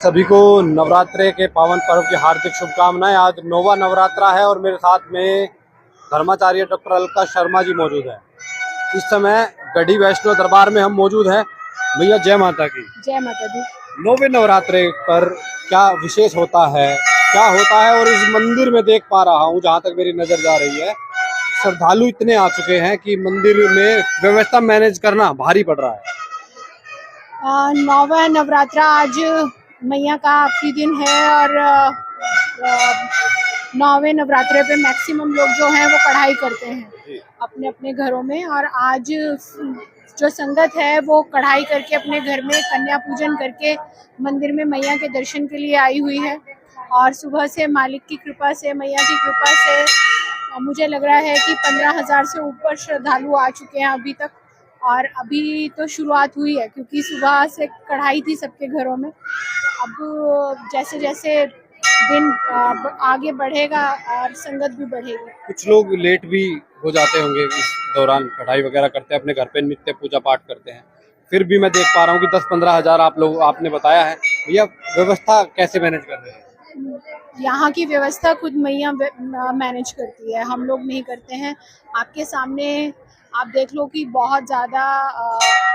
सभी को नवरात्रे के पावन पर्व की हार्दिक शुभकामनाएं। आज नौवा नवरात्रा है और मेरे साथ में धर्माचार्य डॉक्टर अलका शर्मा जी मौजूद है। इस समय गढ़ी वैष्णो दरबार में हम मौजूद हैं। भैया जय माता की। जय माता दी। नौवे नवरात्रे पर क्या विशेष होता है, क्या होता है? और इस मंदिर में देख पा रहा हूँ, जहाँ तक मेरी नजर जा रही है, श्रद्धालु इतने आ चुके हैं कि मंदिर में व्यवस्था मैनेज करना भारी पड़ रहा है। नौवा नवरात्रा आज मैया का आखिरी दिन है और नौवे नवरात्रे पे मैक्सिमम लोग जो हैं वो कढ़ाई करते हैं अपने अपने घरों में। और आज जो संगत है वो कढ़ाई करके अपने घर में कन्या पूजन करके मंदिर में मैया के दर्शन के लिए आई हुई है। और सुबह से मालिक की कृपा से, मैया की कृपा से मुझे लग रहा है कि 15,000 से ऊपर श्रद्धालु आ चुके हैं अभी तक। और अभी तो शुरुआत हुई है क्योंकि सुबह से कढ़ाई थी सबके घरों में। अब जैसे जैसे दिन आगे बढ़ेगा और संगत भी बढ़ेगी। कुछ लोग लेट भी हो जाते होंगे इस दौरान, कढ़ाई वगैरह करते हैं, अपने घर पे नित्य पूजा पाठ करते हैं, फिर भी मैं देख पा रहा हूँ कि 10-15 हजार आपने बताया है। भैया व्यवस्था कैसे मैनेज कर रहे हैं? यहाँ की व्यवस्था खुद मैया मैनेज करती है, हम लोग नहीं करते हैं। आपके सामने आप देख लो कि बहुत ज़्यादा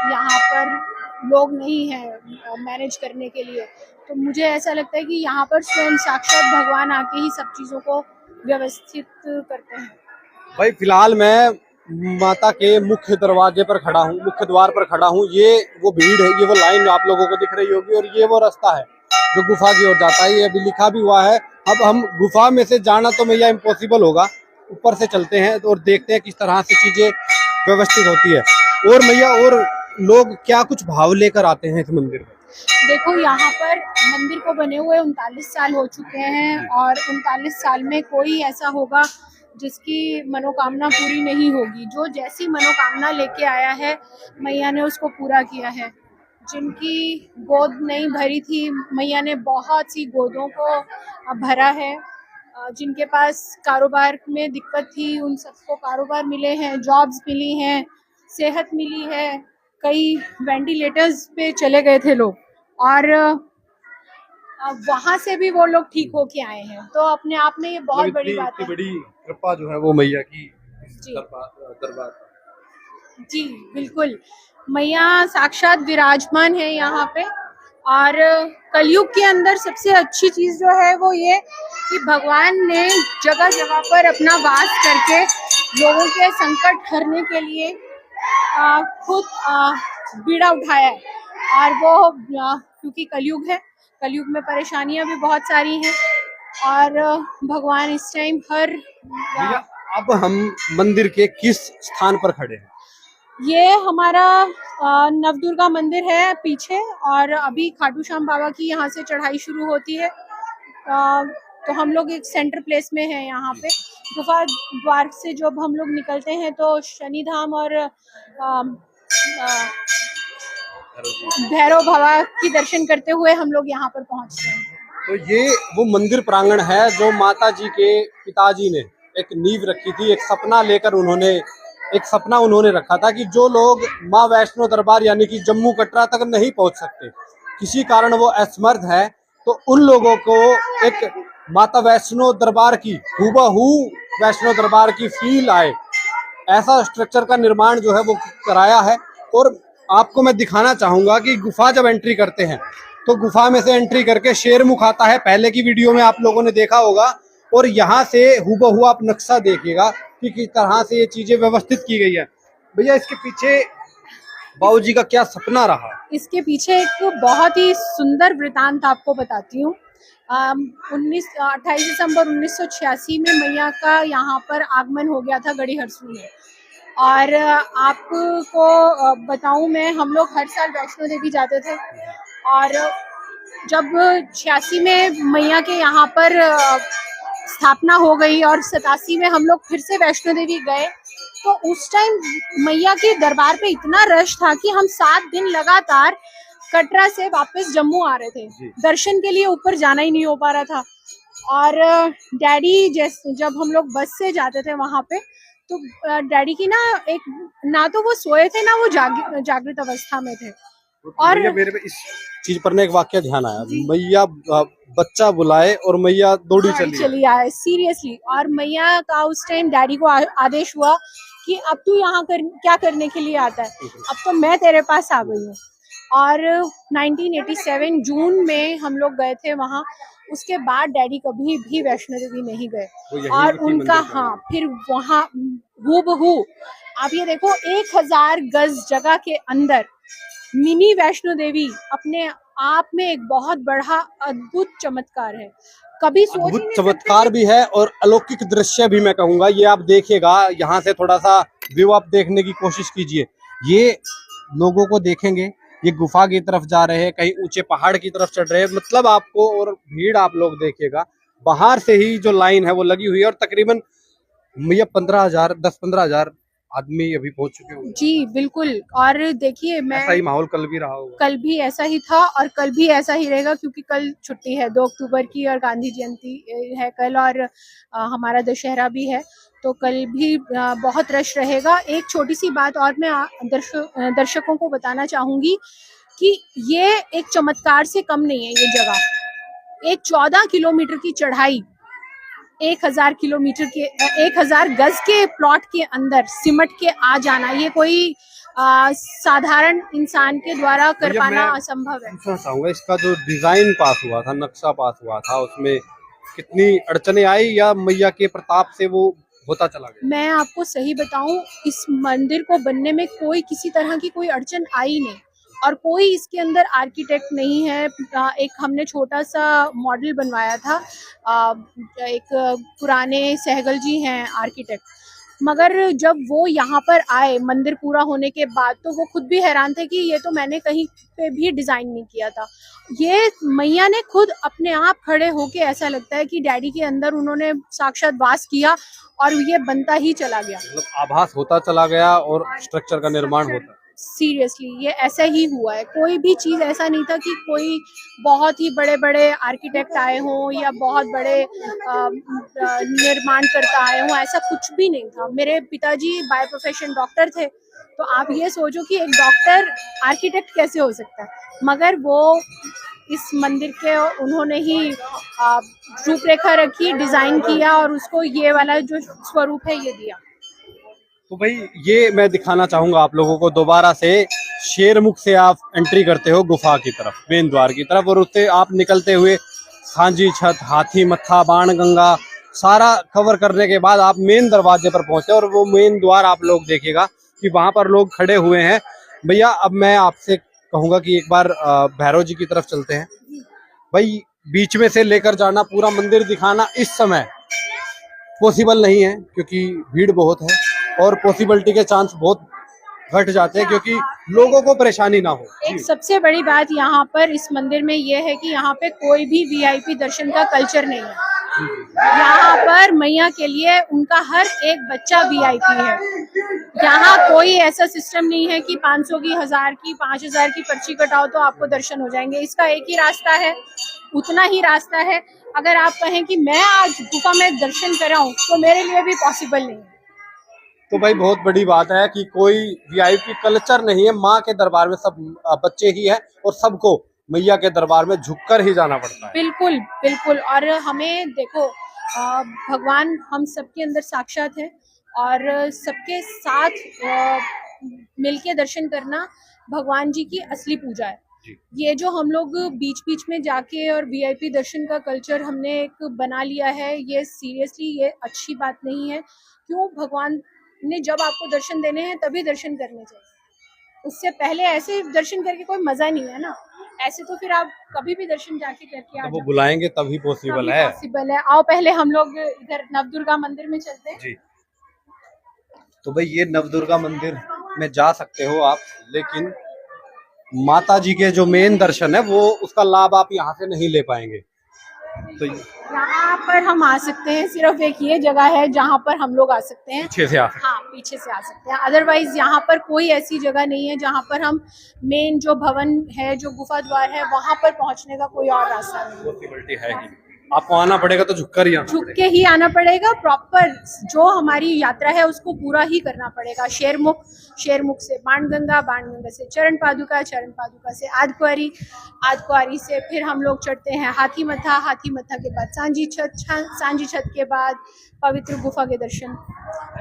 यहाँ पर लोग नहीं हैं मैनेज करने के लिए। तो मुझे ऐसा लगता है कि यहाँ पर स्वयं साक्षात भगवान आके ही सब चीज़ों को व्यवस्थित करते हैं। भाई फिलहाल मैं माता के मुख्य दरवाजे पर खड़ा हूँ, मुख्य द्वार पर खड़ा हूँ। ये वो भीड़ है, ये वो लाइन आप लोगों को दिख रही होगी, और ये वो रास्ता है जो गुफा की ओर जाता है। ये अभी लिखा भी हुआ है। अब हम गुफा में से जाना तो मैया इम्पॉसिबल होगा, ऊपर से चलते हैं और देखते हैं किस तरह से चीजें व्यवस्थित होती है। और मैया और लोग क्या कुछ भाव लेकर आते हैं इस मंदिर में? देखो, यहाँ पर मंदिर को बने हुए 39 साल हो चुके हैं और 39 साल में कोई ऐसा होगा जिसकी मनोकामना पूरी नहीं होगी। जो जैसी मनोकामना लेके आया है मैया ने उसको पूरा किया है। जिनकी गोद नहीं भरी थी, मैया ने बहुत सी गोदों को भरा है। जिनके पास कारोबार में दिक्कत थी उन सबको कारोबार मिले हैं, जॉब्स मिली हैं, सेहत मिली है। कई वेंटिलेटर्स पे चले गए थे लोग और वहाँ से भी वो लोग ठीक होके आए हैं। तो अपने आप में ये बहुत बड़ी बात है। बड़ी कृपा जो है वो मैया की दरबार। जी बिल्कुल, मैया साक्षात विराजमान है यहाँ पे। और कलयुग के अंदर सबसे अच्छी चीज जो है वो ये कि भगवान ने जगह जगह पर अपना वास करके लोगों के संकट हरने के लिए खुद बीड़ा उठाया है। और वो क्योंकि कलयुग है, कलयुग में परेशानियां भी बहुत सारी हैं और भगवान इस टाइम हर अब हम मंदिर के किस स्थान पर खड़े हैं? ये हमारा नवदुर्गा मंदिर है पीछे, और अभी खाटू श्याम बाबा की यहाँ से चढ़ाई शुरू होती है। तो हम लोग एक सेंटर प्लेस में हैं यहाँ पे। गुफा द्वार से जब हम लोग निकलते हैं तो शनिधाम और भैरव बाबा की दर्शन करते हुए हम लोग यहाँ पर पहुँचते हैं। तो ये वो मंदिर प्रांगण है जो माता जी के पिताजी ने एक नींव रखी थी। एक सपना उन्होंने रखा था कि जो लोग माँ वैष्णो दरबार यानी कि जम्मू कटरा तक नहीं पहुंच सकते, किसी कारण वो असमर्थ है, तो उन लोगों को एक माता वैष्णो दरबार की हूबहू वैष्णो दरबार की फील आए, ऐसा स्ट्रक्चर का निर्माण जो है वो कराया है। और आपको मैं दिखाना चाहूंगा कि गुफा जब एंट्री करते हैं तो गुफा में से एंट्री करके शेरमुख आता है। पहले की वीडियो में आप लोगों ने देखा होगा। और यहाँ से हूबहू आप नक्शा देखिएगा कि किस तरह से ये चीजें व्यवस्थित की गई है। भैया इसके पीछे बाबूजी का क्या सपना रहा? इसके पीछे एक बहुत ही सुंदर वृतांत आपको बताती हूँ। 28 दिसंबर 1986 में मैया का यहाँ पर आगमन हो गया था गढ़ी हरसू में। और आपको बताऊं, मैं हम लोग हर साल वैष्णो देवी जाते थे। और जब 86 में मैया के यहाँ पर स्थापना हो गई और 87 में हम लोग फिर से वैष्णो देवी गए, तो उस टाइम मैया के दरबार पे इतना रश था कि हम 7 दिन लगातार कटरा से वापस जम्मू आ रहे थे। दर्शन के लिए ऊपर जाना ही नहीं हो पा रहा था। और डैडी जब हम लोग बस से जाते थे वहां पे, तो डैडी की ना तो वो सोए थे ना वो जागृत अवस्था में थे। और भैया मेरे पे इस चीज पर ना एक वाक्य ध्यान आया, मैया बच्चा बुलाए और मैया दौड़ी चली चली आए सीरियसली। और मैया का उस टाइम डैडी को आदेश हुआ कि अब तू यहाँ क्या करने के लिए आता है, अब तो मैं तेरे पास आ गई हूँ। और 1987 जून में हम लोग गए थे वहाँ। उसके बाद डैडी कभी भी वैष्णो देवी नहीं गए। वो यहीं और थी उनका मंदिर पे। हाँ, फिर वहाँ हूबहू आप ये देखो 1000 गज जगह के अंदर मिनी वैष्णो देवी अपने आप में एक बहुत बड़ा अद्भुत चमत्कार है। कभी सोच ही अद्भुत नहीं चमत्कार सकते भी है और अलौकिक दृश्य भी मैं कहूंगा। ये आप देखिएगा, यहाँ से थोड़ा सा व्यू आप देखने की कोशिश कीजिए। ये लोगों को देखेंगे, ये गुफा की तरफ जा रहे हैं, कहीं ऊंचे पहाड़ की तरफ चढ़ रहे हैं, मतलब आपको, और भीड़ आप लोग देखिएगा। बाहर से ही जो लाइन है वो लगी हुई है और तकरीबन भैया 15,000 10-15,000 आदमी अभी पहुंच चुके होंगे। जी बिल्कुल। और देखिए ऐसा ही मैं माहौल कल भी रहा होगा। कल भी ऐसा ही था और कल भी ऐसा ही रहेगा, क्योंकि कल छुट्टी है 2 अक्टूबर की और गांधी जयंती है कल, और हमारा दशहरा भी है, तो कल भी बहुत रश रहेगा। एक छोटी सी बात और मैं दर्शकों को बताना चाहूंगी कि ये एक चमत्कार से कम नहीं है। ये जगह एक 14 किलोमीटर की चढ़ाई, 1000 गज के प्लॉट के अंदर सिमट के आ जाना, ये कोई साधारण इंसान के द्वारा कर भैया, पाना मैं असंभव है। पूछना चाहूंगा, इसका जो डिजाइन पास हुआ था, नक्शा पास हुआ था, उसमें कितनी अड़चने आई या मैया के प्रताप से वो होता चला गया? मैं आपको सही बताऊं, इस मंदिर को बनने में कोई किसी तरह की कोई अड़चन आई नहीं, और कोई इसके अंदर आर्किटेक्ट नहीं है। एक हमने छोटा सा मॉडल बनवाया था, एक पुराने सहगल जी हैं आर्किटेक्ट, मगर जब वो यहाँ पर आए मंदिर पूरा होने के बाद, तो वो खुद भी हैरान थे कि ये तो मैंने कहीं पे भी डिजाइन नहीं किया था। ये मैया ने खुद अपने आप खड़े होके, ऐसा लगता है कि डैडी के अंदर उन्होंने साक्षात वास किया और ये बनता ही चला गया। मतलब आभास होता चला गया और स्ट्रक्चर का निर्माण होता। सीरियसली ये ऐसा ही हुआ है। कोई भी चीज ऐसा नहीं था कि कोई बहुत ही बड़े बड़े आर्किटेक्ट आए हों या बहुत बड़े निर्माण करता आए हों, ऐसा कुछ भी नहीं था। मेरे पिताजी बाय प्रोफेशन डॉक्टर थे, तो आप ये सोचो कि एक डॉक्टर आर्किटेक्ट कैसे हो सकता है, मगर वो इस मंदिर के उन्होंने ही रूपरेखा रखी, डिजाइन किया और उसको ये वाला जो स्वरूप है ये दिया। तो भाई ये मैं दिखाना चाहूंगा आप लोगों को दोबारा से। शेरमुख से आप एंट्री करते हो गुफा की तरफ, मेन द्वार की तरफ, और उससे आप निकलते हुए सांझी छत, हाथी मत्था, बाण गंगा सारा कवर करने के बाद आप मेन दरवाजे पर पहुंचे। और वो मेन द्वार आप लोग देखिएगा कि वहां पर लोग खड़े हुए हैं। भैया अब मैं आपसे कहूंगा कि एक बार भैरव जी की तरफ चलते हैं। भाई बीच में से लेकर जाना, पूरा मंदिर दिखाना इस समय पॉसिबल नहीं है, क्योंकि भीड़ बहुत है और पॉसिबिलिटी के चांस बहुत घट जाते हैं, क्योंकि लोगों को परेशानी ना हो। एक सबसे बड़ी बात यहाँ पर इस मंदिर में ये है कि यहाँ पे कोई भी वीआईपी दर्शन का कल्चर नहीं है। यहाँ पर मैया के लिए उनका हर एक बच्चा वीआईपी है। यहाँ कोई ऐसा सिस्टम नहीं है कि 500 की, 1000 की, 5000 की पर्ची कटाओ तो आपको दर्शन हो जाएंगे। इसका एक ही रास्ता है, उतना ही रास्ता है। अगर आप कहें कि मैं आज गुफा में दर्शन कराऊं तो मेरे लिए भी पॉसिबल नहीं है। तो भाई बहुत बड़ी बात है कि कोई वीआईपी कल्चर नहीं है। माँ के दरबार में सब बच्चे ही है और सबको मैया के दरबार में झुककर ही जाना पड़ता है। बिल्कुल बिल्कुल। और हमें देखो, भगवान हम सबके अंदर साक्षात है और सबके साथ मिलके दर्शन करना भगवान जी की असली पूजा है। ये जो हम लोग बीच बीच में जाके और वीआईपी दर्शन का कल्चर हमने एक बना लिया है, ये सीरियसली ये अच्छी बात नहीं है। क्यों? भगवान ने जब आपको दर्शन देने हैं तभी दर्शन करने चाहिए, उससे पहले ऐसे दर्शन करके कोई मजा नहीं है ना। ऐसे तो फिर आप कभी भी दर्शन जाके करके आ वो बुलाएंगे तभी पॉसिबल है। पॉसिबल है। आओ पहले हम लोग इधर नवदुर्गा मंदिर में चलते हैं। जी, तो भाई ये नवदुर्गा मंदिर में जा सकते हो आप, लेकिन माता जी के जो मेन दर्शन है वो उसका लाभ आप यहाँ से नहीं ले पाएंगे। तो यहाँ पर हम आ सकते हैं, सिर्फ एक ये जगह है जहाँ पर हम लोग आ सकते हैं, पीछे से आ सकते हैं। हाँ पीछे से आ सकते हैं। अदरवाइज यहाँ पर कोई ऐसी जगह नहीं है जहाँ पर हम मेन जो भवन है, जो गुफा द्वार है, वहाँ पर पहुँचने का कोई और रास्ता नहीं है। पॉसिबिलिटी है ही। आपको आना पड़ेगा तो झुककर ही आना झुक पड़ेगा। के ही आना पड़ेगा। प्रॉपर जो हमारी यात्रा है उसको पूरा ही करना पड़ेगा। शेरमुख, शेरमुख से बाणगंगा, बाणगंगा से चरण पादुका, चरण पादुका से आधकुआरी, आधकुआरी से फिर हम लोग चढ़ते हैं हाथी मथा, हाथी मथा के बाद सांझी छत, सांझी छत के बाद पवित्र गुफा के दर्शन।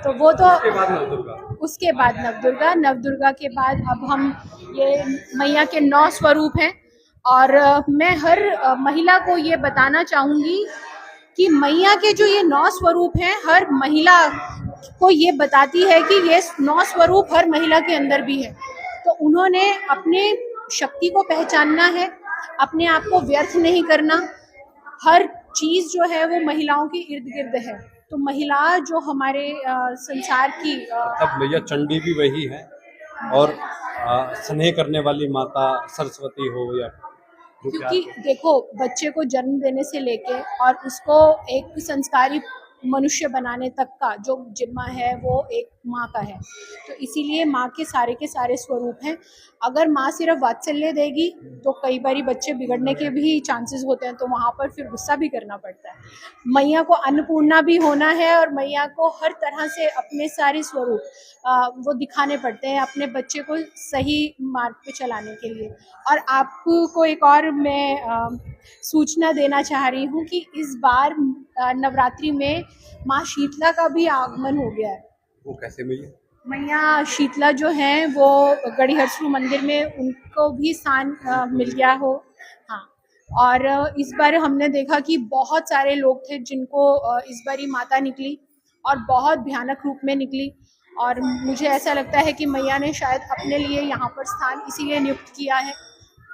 तो वो तो उसके बाद नवदुर्गा। उसके बाद नवदुर्गा, नवदुर्गा के बाद अब हम ये मैया के 9 स्वरूप हैं। और मैं हर महिला को ये बताना चाहूंगी कि मैया के जो ये 9 स्वरूप हैं, हर महिला को ये बताती है कि ये 9 स्वरूप हर महिला के अंदर भी है। तो उन्होंने अपने शक्ति को पहचानना है, अपने आप को व्यर्थ नहीं करना। हर चीज जो है वो महिलाओं के इर्द गिर्द है। तो महिला जो हमारे संसार की तब मैया चंडी भी वही है, और स्नेह करने वाली माता सरस्वती हो या जो प्यार क्योंकि को। देखो, बच्चे को जन्म देने से लेके और उसको एक संस्कारी मनुष्य बनाने तक का जो जिम्मा है वो एक माँ का है। तो इसीलिए माँ के सारे स्वरूप हैं। अगर माँ सिर्फ वात्सल्य देगी तो कई बारी बच्चे बिगड़ने के भी चांसेस होते हैं, तो वहाँ पर फिर गुस्सा भी करना पड़ता है। मैया को अन्नपूर्णा भी होना है और मैया को हर तरह से अपने सारे स्वरूप वो दिखाने पड़ते हैं अपने बच्चे को सही मार्ग पे चलाने के लिए। और आपको एक और मैं सूचना देना चाह रही हूँ कि इस बार नवरात्रि में माँ शीतला का भी आगमन हो गया है। वो कैसे मैया? मैया शीतला जो हैं वो गढ़ी हरसू मंदिर में उनको भी स्थान मिल गया हो। हाँ, और इस बार हमने देखा कि बहुत सारे लोग थे जिनको इस बारी माता निकली और बहुत भयानक रूप में निकली। और मुझे ऐसा लगता है कि मैया ने शायद अपने लिए यहाँ पर स्थान इसीलिए नियुक्त किया है।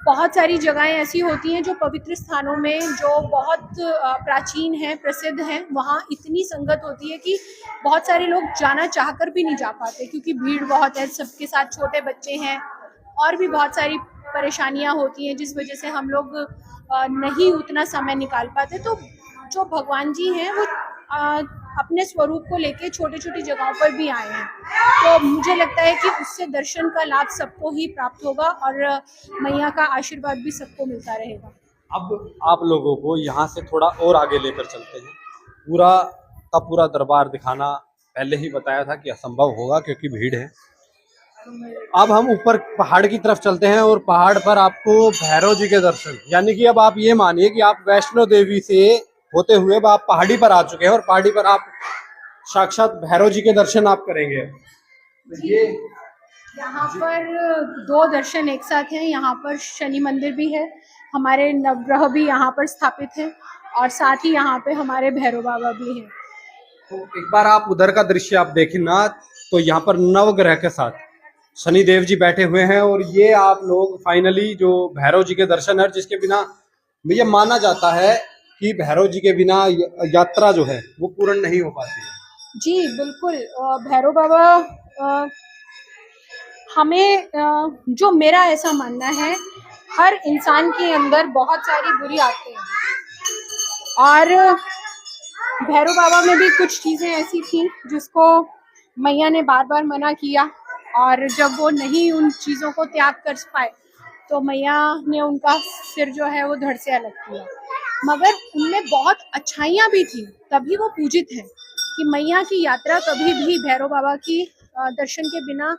बहुत सारी जगहें ऐसी होती हैं जो पवित्र स्थानों में जो बहुत प्राचीन हैं, प्रसिद्ध हैं, वहाँ इतनी संगत होती है कि बहुत सारे लोग जाना चाहकर भी नहीं जा पाते क्योंकि भीड़ बहुत है, सबके साथ छोटे बच्चे हैं और भी बहुत सारी परेशानियाँ होती हैं जिस वजह से हम लोग नहीं उतना समय निकाल पाते। तो जो भगवान जी हैं वो अपने स्वरूप को लेके छोटी छोटी जगहों पर भी आए हैं। तो मुझे लगता है कि उससे दर्शन का लाभ सबको ही प्राप्त होगा और मैया का आशीर्वाद भी सबको मिलता रहेगा। अब आप लोगों को यहाँ से थोड़ा और आगे लेकर चलते हैं। पूरा का पूरा दरबार दिखाना पहले ही बताया था कि असंभव होगा क्योंकि भीड़ है। अब हम ऊपर पहाड़ की तरफ चलते हैं और पहाड़ पर आपको भैरव जी के दर्शन, यानी कि अब आप ये मानिए कि आप वैष्णो देवी से होते हुए अब आप पहाड़ी पर आ चुके हैं और पहाड़ी पर आप साक्षात भैरव जी के दर्शन आप करेंगे। तो ये यहाँ पर 2 दर्शन एक साथ हैं। यहाँ पर शनि मंदिर भी है, हमारे नवग्रह भी यहाँ पर स्थापित हैं और साथ ही यहाँ पे हमारे भैरव बाबा भी हैं। तो एक बार आप उधर का दृश्य आप देखें ना, तो यहाँ पर नवग्रह के साथ शनि देव जी बैठे हुए हैं और ये आप लोग फाइनली जो भैरव जी के दर्शन है, जिसके बिना ये माना जाता है कि भैरव जी के बिना यात्रा जो है वो पूर्ण नहीं हो पाती है। जी बिल्कुल। भैरव बाबा हमें जो मेरा ऐसा मानना है, हर इंसान के अंदर बहुत सारी बुरी आदतें हैं और भैरव बाबा में भी कुछ चीज़ें ऐसी थी जिसको मैया ने बार बार मना किया और जब वो नहीं उन चीज़ों को त्याग कर पाए तो मैया ने उनका सिर जो है वो धड़ से अलग किया। मगर उनमें बहुत अच्छाइयाँ भी थी, तभी वो पूजित हैं कि मैया की यात्रा कभी भी भैरव बाबा की दर्शन के बिना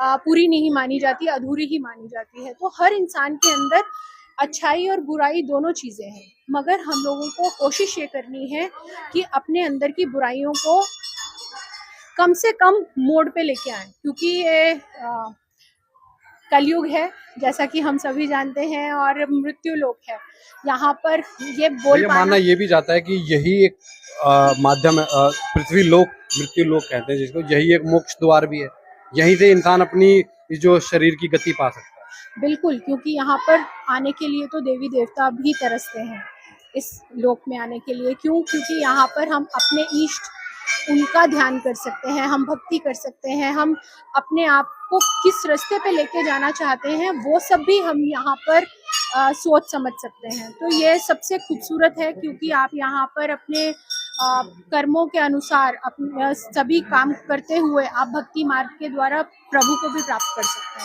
पूरी नहीं मानी जाती, अधूरी ही मानी जाती है। तो हर इंसान के अंदर अच्छाई और बुराई दोनों चीज़ें हैं, मगर हम लोगों को कोशिश ये करनी है कि अपने अंदर की बुराइयों को कम से कम मोड़ पे लेके आएं, क्योंकि ये कलयुग है जैसा कि हम सभी जानते हैं और मृत्यु लोक है। यहाँ पर ये बोल मानना ये भी जाता है कि यही एक माध्यम है, पृथ्वी लोक, मृत्यु लोक कहते हैं जिसको, यही एक मोक्ष द्वार भी है। यहीं से इंसान अपनी जो शरीर की गति पा सकता है। बिल्कुल, क्योंकि यहाँ पर आने के लिए तो देवी देवता भी तरसते हैं इस लोक में आने के लिए। क्यों? क्योंकि यहाँ पर हम अपने इष्ट उनका ध्यान कर सकते हैं, हम भक्ति कर सकते हैं, हम अपने आप को किस रास्ते पे लेके जाना चाहते हैं वो सब भी हम यहाँ पर सोच समझ सकते हैं। तो ये सबसे खूबसूरत है क्योंकि आप यहाँ पर अपने कर्मों के अनुसार अपने सभी काम करते हुए आप भक्ति मार्ग के द्वारा प्रभु को भी प्राप्त कर सकते हैं।